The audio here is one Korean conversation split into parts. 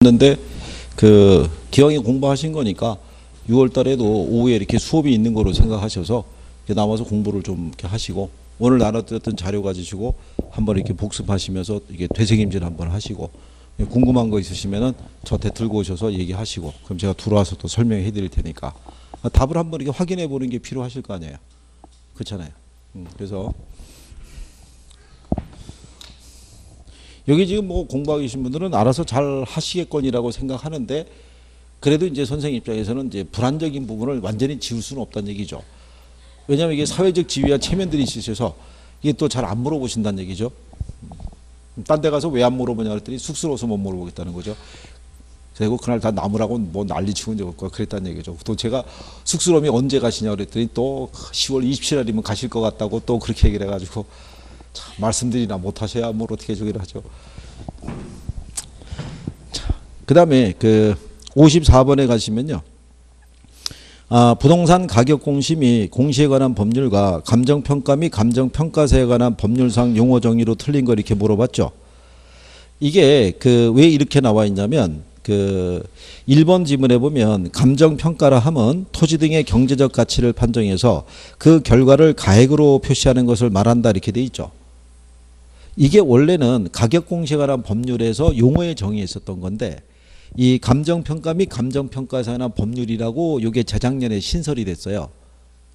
했는데 그 기왕에 공부하신 거니까 6월 달에도 오후에 이렇게 수업이 있는 거로 생각하셔서 남아서 공부를 좀 이렇게 하시고 오늘 나눴던 자료 가지시고 한번 이렇게 복습하시면서 이게 되새김질 한번 하시고 궁금한 거 있으시면은 저한테 들고 오셔서 얘기하시고 그럼 제가 들어와서 또 설명해 드릴 테니까 답을 한번 이렇게 확인해 보는 게 필요하실 거 아니에요. 그렇잖아요. 그래서 여기 지금 뭐 공부하고 계신 분들은 알아서 잘 하시겠거니라고 생각하는데 그래도 이제 선생님 입장에서는 이제 불안적인 부분을 완전히 지울 수는 없다는 얘기죠. 왜냐하면 이게 사회적 지위와 체면들이 있으셔서 이게 또 잘 안 물어보신다는 얘기죠. 딴 데 가서 왜 안 물어보냐 그랬더니 쑥스러워서 못 물어보겠다는 거죠. 그리고 그날 다 나무라고 뭐 난리치고 이제 그랬다는 얘기죠. 또 제가 쑥스러움이 언제 가시냐 그랬더니 또 10월 27일이면 가실 것 같다고 또 그렇게 얘기를 해가지고 참 말씀드리나 못하셔야 뭘 어떻게 저기를 하죠. 그 다음에 그 54번에 가시면요. 부동산 가격 공시 및 공시에 관한 법률과 감정평가 및 감정평가세에 관한 법률상 용어 정의로 틀린 거 이렇게 물어봤죠. 이게 그 왜 이렇게 나와 있냐면 그 1번 지문에 보면 감정평가라 함은 토지 등의 경제적 가치를 판정해서 그 결과를 가액으로 표시하는 것을 말한다 이렇게 돼 있죠. 이게 원래는 가격 공시에 관한 법률에서 용어의 정의에 있었던 건데 이 감정평가 및 감정평가사에 관한 법률이라고 요게 재작년에 신설이 됐어요.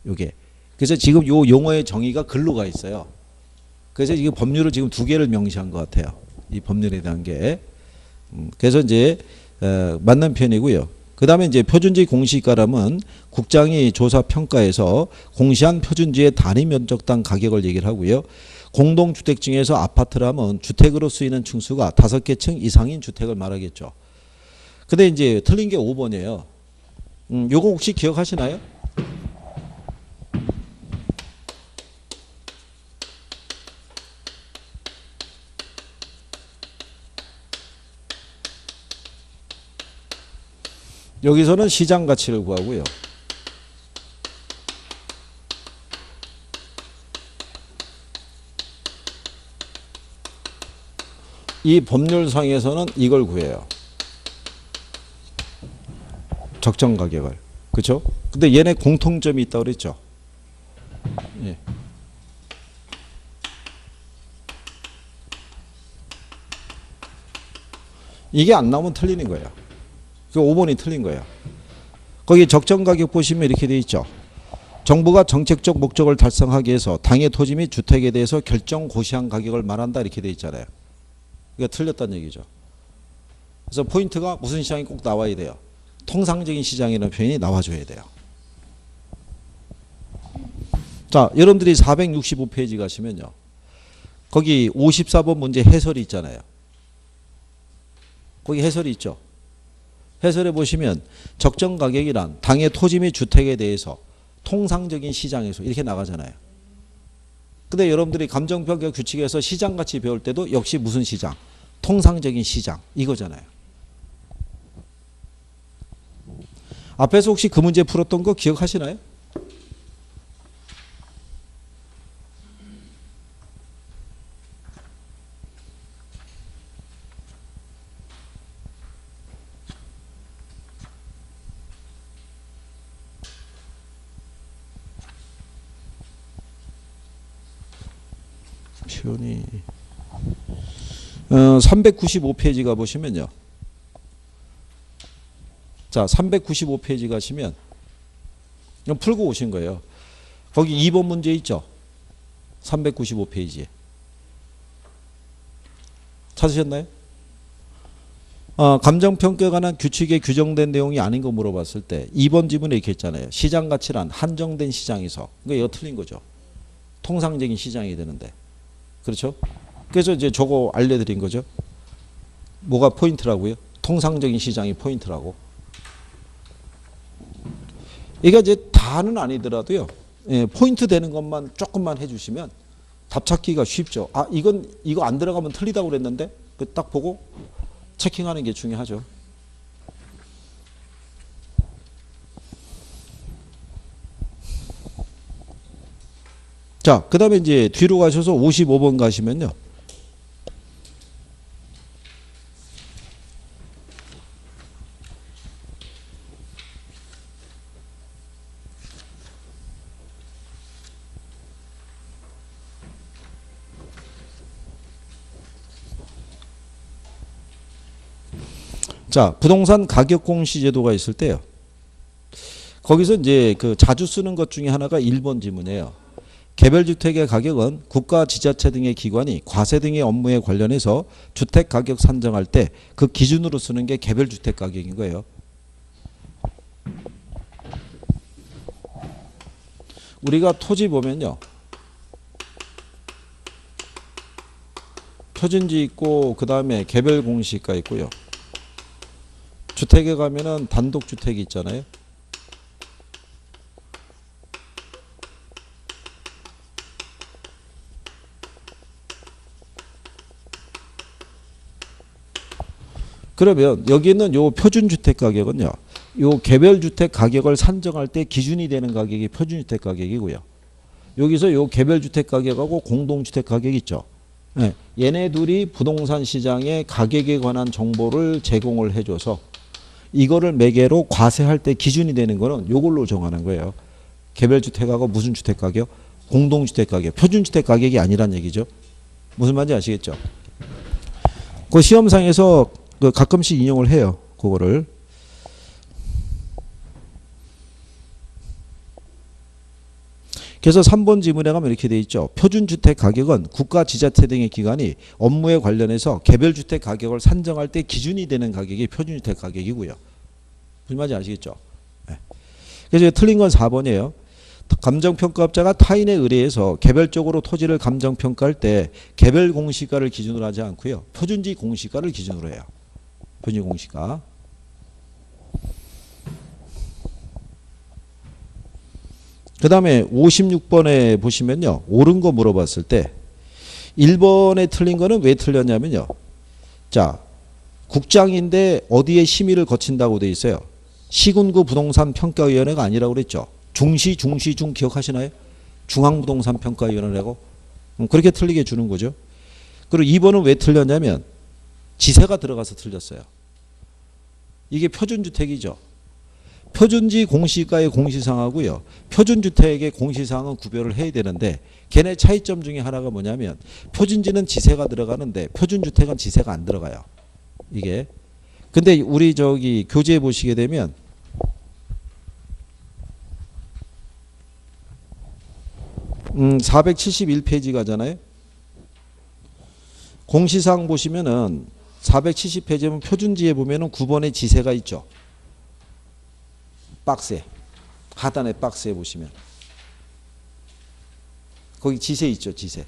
요게. 그래서 지금 요 용어의 정의가 글로 가 있어요. 그래서 이게 법률을 지금 두 개를 명시한 것 같아요. 이 법률에 대한 게. 그래서 이제 맞는 편이고요. 그 다음에 이제 표준지 공시가람은 국장이 조사 평가에서 공시한 표준지의 단위 면적당 가격을 얘기를 하고요. 공동주택 중에서 아파트라면 주택으로 쓰이는 층수가 5개 층 이상인 주택을 말하겠죠. 근데 이제 틀린 게 5번이에요. 요거 혹시 기억하시나요? 여기서는 시장 가치를 구하고요. 이 법률상에서는 이걸 구해요. 적정 가격을. 그렇죠? 근데 얘네 공통점이 있다고 그랬죠. 예. 이게 안 나오면 틀리는 거예요. 그 5번이 틀린 거예요. 거기 적정 가격 보시면 이렇게 돼 있죠. 정부가 정책적 목적을 달성하기 위해서 당의 토지 및 주택에 대해서 결정 고시한 가격을 말한다 이렇게 돼 있잖아요. 이거 틀렸다는 얘기죠. 그래서 포인트가 무슨 시장이 꼭 나와야 돼요. 통상적인 시장이라는 표현이 나와줘야 돼요. 자, 여러분들이 465페이지 가시면요. 거기 54번 문제 해설이 있잖아요. 거기 해설이 있죠. 해설에 보시면 적정 가격이란 당의 토지 및 주택에 대해서 통상적인 시장에서 이렇게 나가잖아요. 근데 여러분들이 감정평가 규칙에서 시장가치 배울 때도 역시 무슨 시장? 통상적인 시장 이거잖아요. 앞에서 혹시 그 문제 풀었던 거 기억하시나요? 표현이 395페이지 가보시면요. 자, 395페이지 가시면 풀고 오신 거예요. 거기 2번 문제 있죠. 395페이지에. 찾으셨나요? 감정평가에 관한 규칙에 규정된 내용이 아닌 거 물어봤을 때 2번 지문에 이렇게 있잖아요. 시장가치란 한정된 시장에서. 그러니까 이거 틀린 거죠. 통상적인 시장이 되는데. 그렇죠? 그래서 이제 저거 알려드린 거죠. 뭐가 포인트라고요? 통상적인 시장이 포인트라고. 이게 이제 다는 아니더라도요. 예, 포인트 되는 것만 조금만 해주시면 답 찾기가 쉽죠. 이거 안 들어가면 틀리다고 그랬는데 딱 보고 체킹하는 게 중요하죠. 자, 그 다음에 이제 뒤로 가셔서 55번 가시면요. 자, 부동산 가격 공시 제도가 있을 때요. 거기서 이제 그 자주 쓰는 것 중에 하나가 1번 지문이에요. 개별주택의 가격은 국가, 지자체 등의 기관이 과세 등의 업무에 관련해서 주택 가격 산정할 때 그 기준으로 쓰는 게 개별주택 가격인 거예요. 우리가 토지 보면요. 표준지 있고 그 다음에 개별 공시가 있고요. 주택에 가면은 단독주택이 있잖아요. 그러면 여기 있는 요 표준주택 가격은요. 요 개별주택 가격을 산정할 때 기준이 되는 가격이 표준주택 가격이고요. 여기서 요 개별주택 가격하고 공동주택 가격이 있죠. 네. 얘네 둘이 부동산 시장의 가격에 관한 정보를 제공을 해줘서 이거를 매개로 과세할 때 기준이 되는 거는 요걸로 정하는 거예요. 개별주택하고 무슨 주택 가격? 공동주택 가격. 표준주택 가격이 아니란 얘기죠. 무슨 말인지 아시겠죠? 그 시험상에서 그 가끔씩 인용을 해요. 그거를. 그래서 3번 지문에 가면 이렇게 돼 있죠. 표준주택 가격은 국가, 지자체 등의 기관이 업무에 관련해서 개별주택 가격을 산정할 때 기준이 되는 가격이 표준주택 가격이고요. 무슨 말인지 아시겠죠? 네. 그래서 틀린 건 4번이에요. 감정평가업자가 타인에 의뢰해서 개별적으로 토지를 감정평가할 때 개별 공시가를 기준으로 하지 않고요. 표준지 공시가를 기준으로 해요. 표준지 공시가. 그 다음에 56번에 보시면요. 옳은 거 물어봤을 때 1번에 틀린 거는 왜 틀렸냐면요. 자, 국장인데 어디에 심의를 거친다고 돼 있어요. 시군구 부동산 평가위원회가 아니라고 그랬죠. 중 기억하시나요? 중앙부동산 평가위원회라고. 그렇게 틀리게 주는 거죠. 그리고 2번은 왜 틀렸냐면 지세가 들어가서 틀렸어요. 이게 표준주택이죠. 표준지 공시가의 공시상하고요. 표준주택의 공시상은 구별을 해야 되는데 걔네 차이점 중에 하나가 뭐냐면 표준지는 지세가 들어가는데 표준주택은 지세가 안 들어가요. 이게. 근데 우리 저기 교재에 보시게 되면 음, 471페이지가잖아요. 공시상 보시면은 470페이지면 표준지에 보면은 9번에 지세가 있죠. 박스에 하단에 박스에 보시면 거기 지세 있죠. 지세.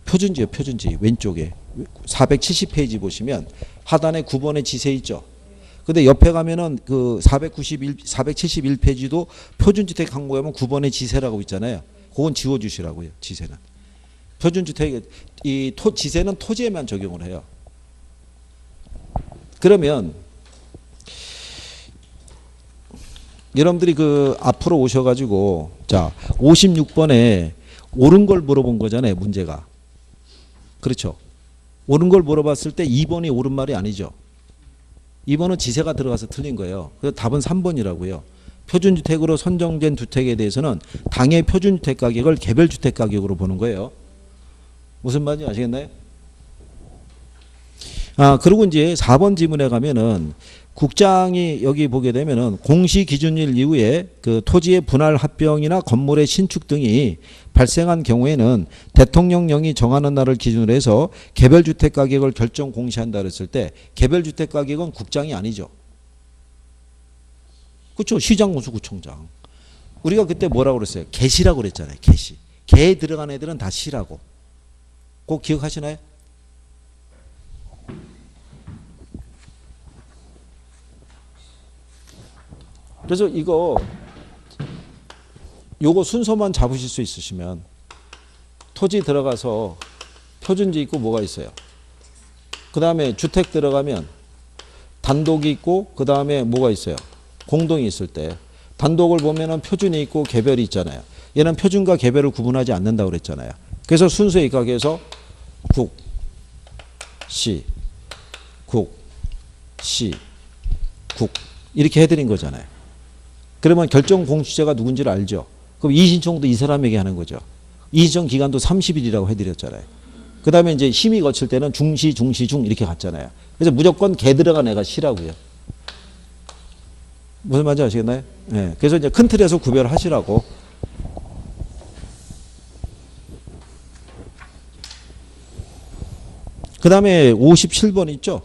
표준지요. 표준지 왼쪽에 470페이지 보시면 하단에 9번에 지세 있죠. 근데 옆에 가면은 그 471페이지도 표준주택 항목에 보면 9번에 지세라고 있잖아요. 그건 지워주시라고요. 지세는. 표준주택 이 지세는 토지에만 적용을 해요. 그러면 여러분들이 그 앞으로 오셔가지고 자 56번에 옳은 걸 물어본 거잖아요. 문제가. 그렇죠. 옳은 걸 물어봤을 때 2번이 옳은 말이 아니죠. 2번은 지세가 들어가서 틀린 거예요. 그래서 답은 3번이라고요. 표준주택으로 선정된 주택에 대해서는 당해 표준주택 가격을 개별주택 가격으로 보는 거예요. 무슨 말인지 아시겠나요? 아, 그리고 이제 4번 지문에 가면은 국장이 여기 보게 되면은 공시 기준일 이후에 그 토지의 분할 합병이나 건물의 신축 등이 발생한 경우에는 대통령령이 정하는 날을 기준으로 해서 개별주택 가격을 결정 공시한다 그랬을 때 개별주택 가격은 국장이 아니죠. 그렇죠. 시장군수구청장. 우리가 그때 뭐라고 그랬어요? 개시라고 그랬잖아요. 개시. 개에 들어간 애들은 다 시라고. 꼭 기억하시나요? 그래서 요거 순서만 잡으실 수 있으시면 토지 들어가서 표준지 있고 뭐가 있어요. 그 다음에 주택 들어가면 단독이 있고 그 다음에 뭐가 있어요. 공동이 있을 때 단독을 보면은 표준이 있고 개별이 있잖아요. 얘는 표준과 개별을 구분하지 않는다고 그랬잖아요. 그래서 순서에 입각해서 국, 시, 국, 시, 국 이렇게 해드린 거잖아요. 그러면 결정 공시자가 누군지를 알죠. 그럼 이의신청도 이 사람에게 하는 거죠. 이의신청 기간도 30일이라고 해드렸잖아요. 그 다음에 이제 심의 거칠 때는 중시, 중시, 중 이렇게 갔잖아요. 그래서 무조건 개 들어간 애가 시라고요. 무슨 말인지 아시겠나요? 네. 그래서 이제 큰 틀에서 구별하시라고. 그 다음에 57번 있죠?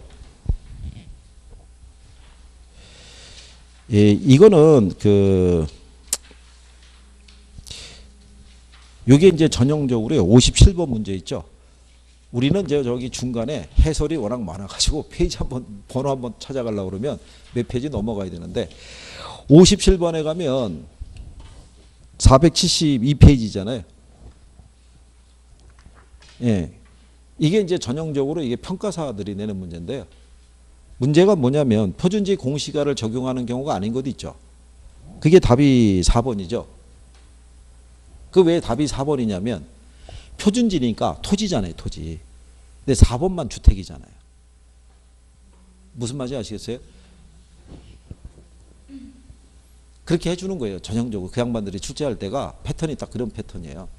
예, 이거는 요게 이제 전형적으로요. 57번 문제 있죠? 우리는 이제 저기 중간에 해설이 워낙 많아가지고 페이지 한번, 번호 한번 찾아가려고 그러면 몇 페이지 넘어가야 되는데 57번에 가면 472페이지잖아요. 예. 이게 이제 전형적으로 이게 평가사들이 내는 문제인데요. 문제가 뭐냐면 표준지 공시가를 적용하는 경우가 아닌 것도 있죠. 그게 답이 4번이죠. 그 왜 답이 4번이냐면 표준지니까 토지잖아요, 토지. 근데 4번만 주택이잖아요. 무슨 말인지 아시겠어요? 그렇게 해주는 거예요. 전형적으로 그 양반들이 출제할 때가 패턴이 딱 그런 패턴이에요.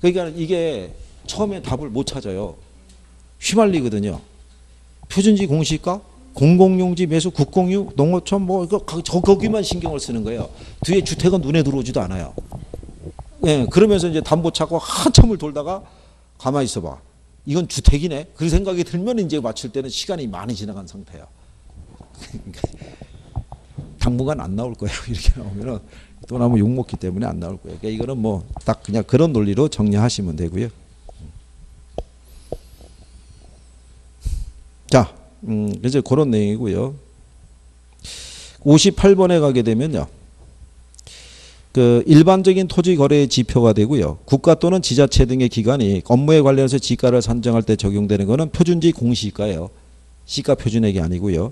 그러니까 이게 처음에 답을 못 찾아요. 휘말리거든요. 표준지 공시가, 공공용지 매수, 국공유, 농어촌 뭐 거기만 신경을 쓰는 거예요. 뒤에 주택은 눈에 들어오지도 않아요. 예, 그러면서 이제 담보 찾고 한참을 돌다가 가만히 있어봐. 이건 주택이네. 그 생각이 들면 이제 맞출 때는 시간이 많이 지나간 상태예요. 당분간 안 나올 거예요. 이렇게 나오면은 또 나면 욕 먹기 때문에 안 나올 거예요. 그러니까 이거는 뭐 딱 그냥 그런 논리로 정리하시면 되고요. 자, 이제 그런 내용이고요. 58번에 가게 되면요. 그 일반적인 토지 거래의 지표가 되고요. 국가 또는 지자체 등의 기관이 업무에 관련해서 지가를 산정할 때 적용되는 것은 표준지 공시가예요. 시가 표준액이 아니고요.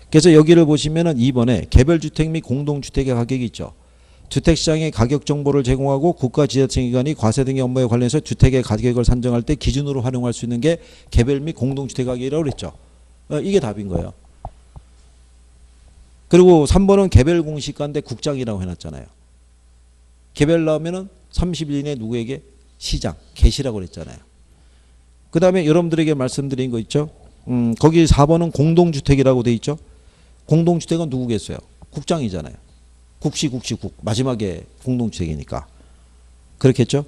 그래서 여기를 보시면은 2번에 개별주택 및 공동주택의 가격이 있죠. 주택시장의 가격 정보를 제공하고 국가 지자체 기관이 과세 등의 업무에 관련해서 주택의 가격을 산정할 때 기준으로 활용할 수 있는 게 개별 및 공동주택 가격이라고 그랬죠. 이게 답인 거예요. 그리고 3번은 개별 공시가인데 국장이라고 해놨잖아요. 개별 나오면은 30일 이내 누구에게? 시장, 개시라고 그랬잖아요. 그 다음에 여러분들에게 말씀드린 거 있죠. 거기 4번은 공동주택이라고 돼 있죠. 공동주택은 누구겠어요? 국장이잖아요. 국시 마지막에 공동주택이니까 그렇겠죠.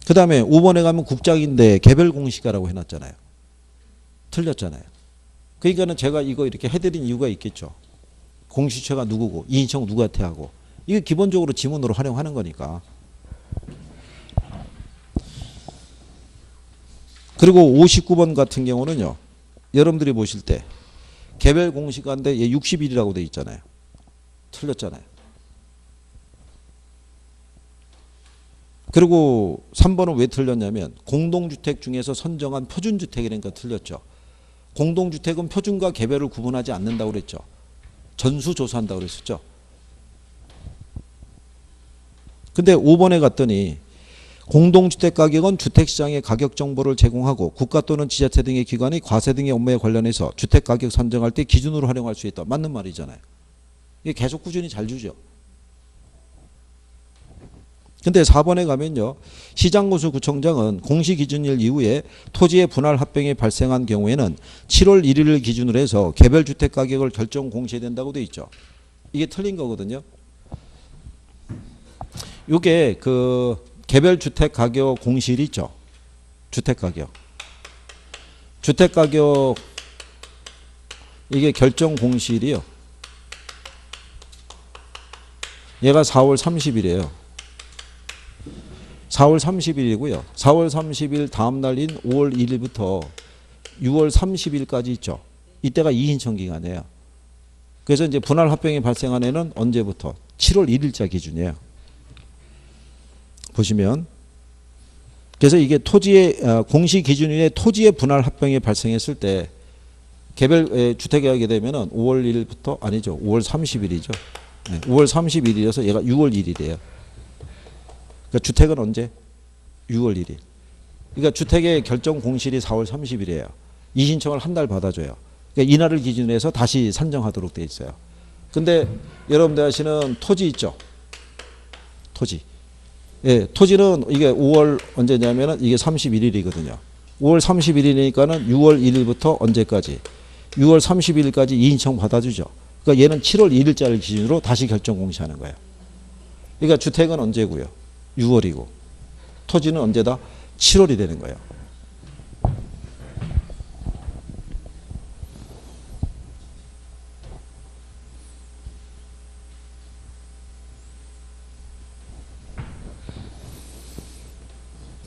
그 다음에 5번에 가면 국장인데 개별 공시가라고 해놨잖아요. 틀렸잖아요. 그러니까는 제가 이거 이렇게 해드린 이유가 있겠죠. 공시처가 누구고 이인청 누구한테 하고 이게 기본적으로 지문으로 활용하는 거니까. 그리고 59번 같은 경우는요. 여러분들이 보실 때 개별 공시가인데 얘 60일이라고 돼 있잖아요. 틀렸잖아요. 그리고 3번은 왜 틀렸냐면 공동주택 중에서 선정한 표준주택이라니까 틀렸죠. 공동주택은 표준과 개별을 구분하지 않는다고 그랬죠. 전수조사한다고 그랬었죠. 근데 5번에 갔더니 공동주택 가격은 주택시장의 가격 정보를 제공하고 국가 또는 지자체 등의 기관이 과세 등의 업무에 관련해서 주택가격 산정할 때 기준으로 활용할 수 있다. 맞는 말이잖아요. 이게 계속 꾸준히 잘 주죠. 근데 4번에 가면요. 시장군수구청장은 공시기준일 이후에 토지의 분할 합병이 발생한 경우에는 7월 1일을 기준으로 해서 개별 주택 가격을 결정 공시해야 된다고 돼 있죠. 이게 틀린 거거든요. 이게 그 개별 주택 가격 공시일 있죠. 주택 가격. 주택 가격 이게 결정 공시일이요. 얘가 4월 30일이에요. 4월 30일이고요. 4월 30일 다음 날인 5월 1일부터 6월 30일까지 있죠. 이때가 이인청 기간이에요. 그래서 이제 분할 합병이 발생한 해는 언제부터? 7월 1일자 기준이에요. 보시면 그래서 이게 토지의 공시 기준일에 토지의 분할 합병이 발생했을 때 개별 주택이 하게 되면은 5월 1일부터 아니죠. 5월 30일이죠. 네, 5월 30일이어서 얘가 6월 1일이에요. 그러니까 주택은 언제? 6월 1일. 그러니까 주택의 결정 공실이 4월 30일이에요. 이신청을 한 달 받아줘요. 그러니까 이날을 기준으로 해서 다시 산정하도록 돼 있어요. 근데 여러분들 아시는 토지 있죠? 토지. 예, 토지는 이게 5월 언제냐면은 이게 31일이거든요. 5월 31일이니까는 6월 1일부터 언제까지? 6월 30일까지 이인청 받아주죠. 그러니까 얘는 7월 1일자를 기준으로 다시 결정 공시하는 거예요. 그러니까 주택은 언제고요? 6월이고 토지는 언제다? 7월이 되는 거예요.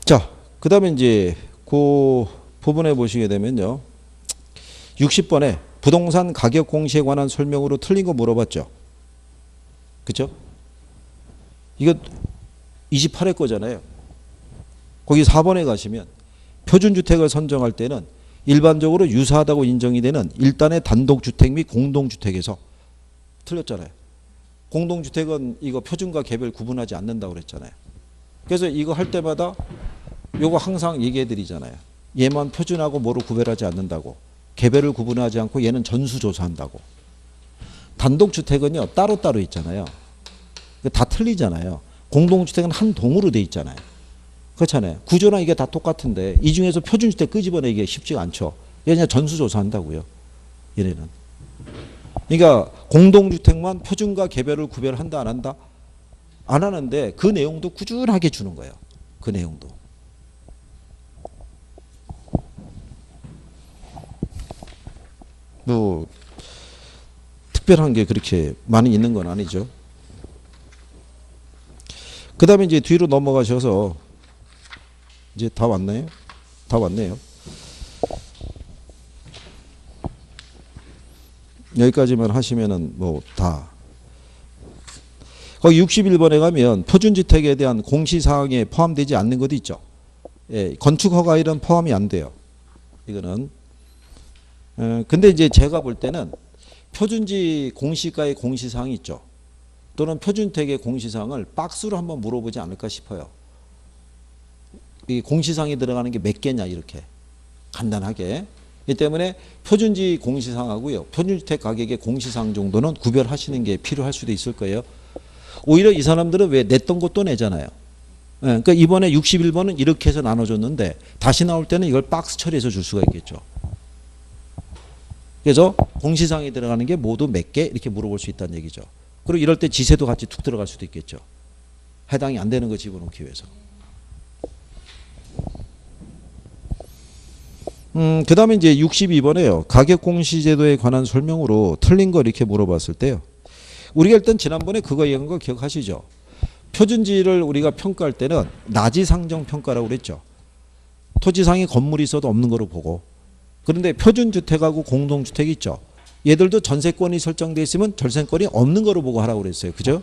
자, 그 다음에 이제 그 부분에 보시게 되면요. 60번에 부동산 가격 공시에 관한 설명으로 틀린 거 물어봤죠. 그쵸? 이거 28회 거잖아요. 거기 4번에 가시면 표준주택을 선정할 때는 일반적으로 유사하다고 인정이 되는 일단의 단독주택 및 공동주택에서 틀렸잖아요. 공동주택은 이거 표준과 개별 구분하지 않는다고 그랬잖아요. 그래서 이거 할 때마다 요거 항상 얘기해 드리잖아요. 얘만 표준하고 뭐로 구별하지 않는다고. 개별을 구분하지 않고 얘는 전수조사한다고. 단독주택은요 따로따로 있잖아요. 다 틀리잖아요. 공동주택은 한 동으로 돼 있잖아요. 그렇잖아요. 구조랑 이게 다 똑같은데 이 중에서 표준주택 끄집어내기가 쉽지가 않죠. 얘는 전수조사한다고요. 얘네는. 그러니까 공동주택만 표준과 개별을 구별한다 안 한다? 안 하는데 그 내용도 꾸준하게 주는 거예요. 그 내용도. 뭐 특별한 게 그렇게 많이 있는 건 아니죠. 그 다음에 이제 뒤로 넘어가셔서 이제 다 왔나요? 다 왔네요. 여기까지만 하시면은 뭐 다. 거기 61번에 가면 표준주택에 대한 공시사항에 포함되지 않는 것도 있죠. 예, 건축허가 이런 포함이 안 돼요. 이거는. 근데 이제 제가 볼 때는 표준지 공시가의 공시사항이 있죠. 또는 표준주택의 공시사항을 박스로 한번 물어보지 않을까 싶어요. 이 공시사항이 들어가는 게 몇 개냐 이렇게 간단하게. 이 때문에 표준지 공시사항하고요. 표준주택 가격의 공시사항 정도는 구별하시는 게 필요할 수도 있을 거예요. 오히려 이 사람들은 왜 냈던 것도 내잖아요. 그러니까 이번에 61번은 이렇게 해서 나눠줬는데 다시 나올 때는 이걸 박스 처리해서 줄 수가 있겠죠. 그래서 공시사항에 들어가는 게 모두 몇 개 이렇게 물어볼 수 있다는 얘기죠. 그리고 이럴 때 지세도 같이 툭 들어갈 수도 있겠죠. 해당이 안 되는 거 집어넣기 위해서. 그 다음에 이제 62번에요. 가격공시제도에 관한 설명으로 틀린 거 이렇게 물어봤을 때요. 우리가 일단 지난번에 그거 얘기한 거 기억하시죠? 표준지를 우리가 평가할 때는 나지상정평가라고 그랬죠. 토지상에 건물이 있어도 없는 거로 보고. 그런데 표준주택하고 공동주택이 있죠. 얘들도 전세권이 설정되어 있으면 전세권이 없는 거로 보고 하라고 그랬어요. 그죠?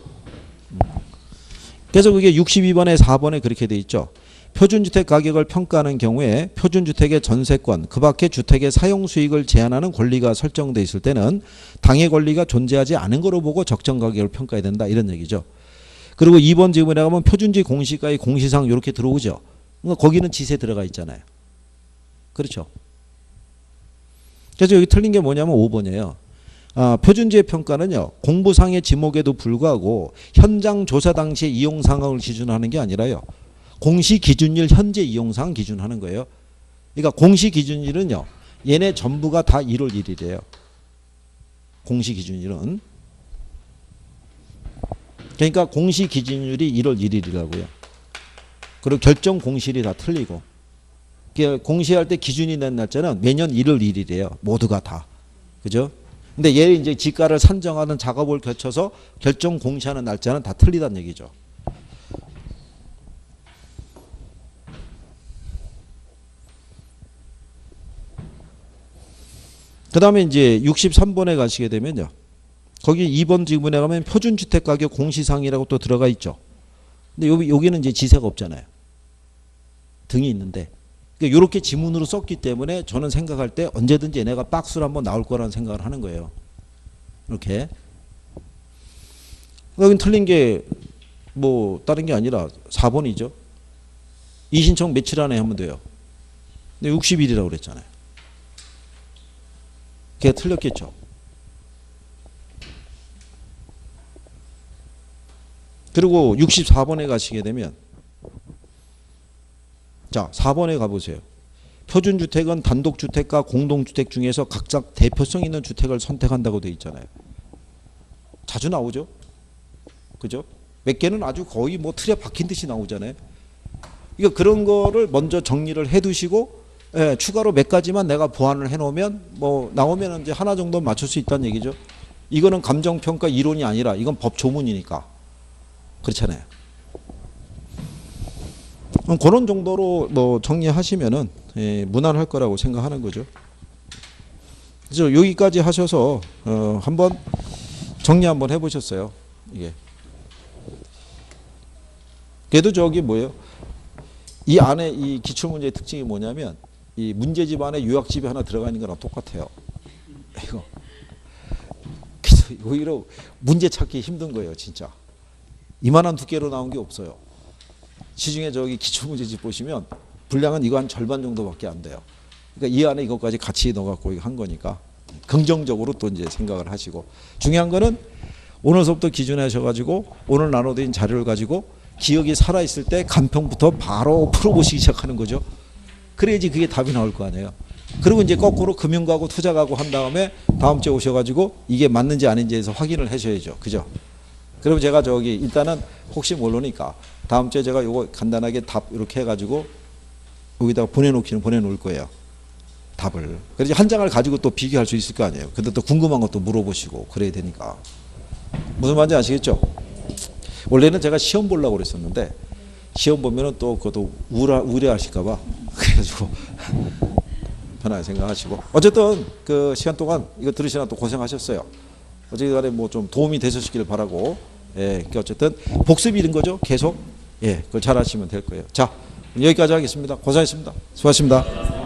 그래서 그게 62번에 4번에 그렇게 돼 있죠. 표준주택 가격을 평가하는 경우에 표준주택의 전세권, 그 밖에 주택의 사용수익을 제한하는 권리가 설정되어 있을 때는 당해 권리가 존재하지 않은 거로 보고 적정 가격을 평가해야 된다. 이런 얘기죠. 그리고 2번 질문에 가면 표준지 공시가의 공시상 이렇게 들어오죠. 그러니까 거기는 지세 들어가 있잖아요. 그렇죠. 그래서 여기 틀린 게 뭐냐면 5번이에요. 표준지의 평가는요. 공부상의 지목에도 불구하고 현장 조사 당시의 이용 상황을 기준하는 게 아니라요. 공시 기준일 현재 이용상 기준하는 거예요. 그러니까 공시 기준일은요. 얘네 전부가 다 1월 1일이에요. 공시 기준일은. 그러니까 공시 기준일이 1월 1일이라고요. 그리고 결정 공시일이 다 틀리고. 공시할 때 기준이 낸 날짜는 매년 1월 1일이에요. 모두가 다. 그죠? 근데 얘 이제 지가를 산정하는 작업을 거쳐서 결정 공시하는 날짜는 다 틀리다는 얘기죠. 그 다음에 이제 63번에 가시게 되면요. 거기 2번 지문에 가면 표준주택 가격 공시상이라고 또 들어가 있죠. 근데 여기는 이제 지세가 없잖아요. 등이 있는데. 그러니까 이렇게 지문으로 썼기 때문에 저는 생각할 때 언제든지 얘네가 박스로 한번 나올 거라는 생각을 하는 거예요. 이렇게. 여긴 틀린 게 뭐 다른 게 아니라 4번이죠. 이신청 며칠 안에 하면 돼요. 근데 60일이라고 그랬잖아요. 걔가 틀렸겠죠. 그리고 64번에 가시게 되면 자, 4번에 가보세요. 표준주택은 단독주택과 공동주택 중에서 각자 대표성 있는 주택을 선택한다고 되어 있잖아요. 자주 나오죠? 그죠? 몇 개는 아주 거의 뭐 틀에 박힌 듯이 나오잖아요. 이거 그런 거를 먼저 정리를 해 두시고, 예, 추가로 몇 가지만 내가 보완을 해 놓으면 뭐 나오면 이제 하나 정도 맞출 수 있다는 얘기죠. 이거는 감정평가 이론이 아니라 이건 법 조문이니까. 그렇잖아요. 그런 정도로 뭐 정리하시면은, 예, 무난할 거라고 생각하는 거죠. 그래서 여기까지 하셔서 한번 정리 한번 해보셨어요. 이게. 그래도 저기 뭐예요? 이 안에 이 기출문제의 특징이 뭐냐면 이 문제집 안에 요약집이 하나 들어가 있는 거랑 똑같아요. 이거. 그래서 오히려 문제 찾기 힘든 거예요, 진짜. 이만한 두께로 나온 게 없어요. 시중에 저기 기출문제집 보시면 분량은 이거 한 절반 정도밖에 안 돼요. 그러니까 이 안에 이것까지 같이 넣어갖고 한 거니까 긍정적으로 또 이제 생각을 하시고, 중요한 거는 오늘서부터 기준하셔가지고 오늘 나눠드린 자료를 가지고 기억이 살아있을 때 간평부터 바로 풀어보시기 시작하는 거죠. 그래야지 그게 답이 나올 거 아니에요. 그리고 이제 거꾸로 금융가고 투자가고 한 다음에 다음 주에 오셔가지고 이게 맞는지 아닌지에서 확인을 하셔야죠. 그죠? 그럼 제가 저기 일단은 혹시 모르니까 다음 주에 제가 요거 간단하게 답 이렇게 해가지고 여기다가 보내놓을 거예요. 답을. 그래서 한 장을 가지고 또 비교할 수 있을 거 아니에요. 근데 또 궁금한 것도 물어보시고 그래야 되니까. 무슨 말인지 아시겠죠? 원래는 제가 시험 보려고 그랬었는데 시험 보면은 또 그것도 우려하실까봐 그래가지고 편하게 생각하시고, 어쨌든 그 시간 동안 이거 들으시나 또 고생하셨어요. 어쨌든 뭐 좀 도움이 되셨기를 바라고, 예, 어쨌든 복습이 된 거죠. 계속, 예, 그걸 잘 하시면 될 거예요. 자, 여기까지 하겠습니다. 고생하셨습니다. 수고하셨습니다.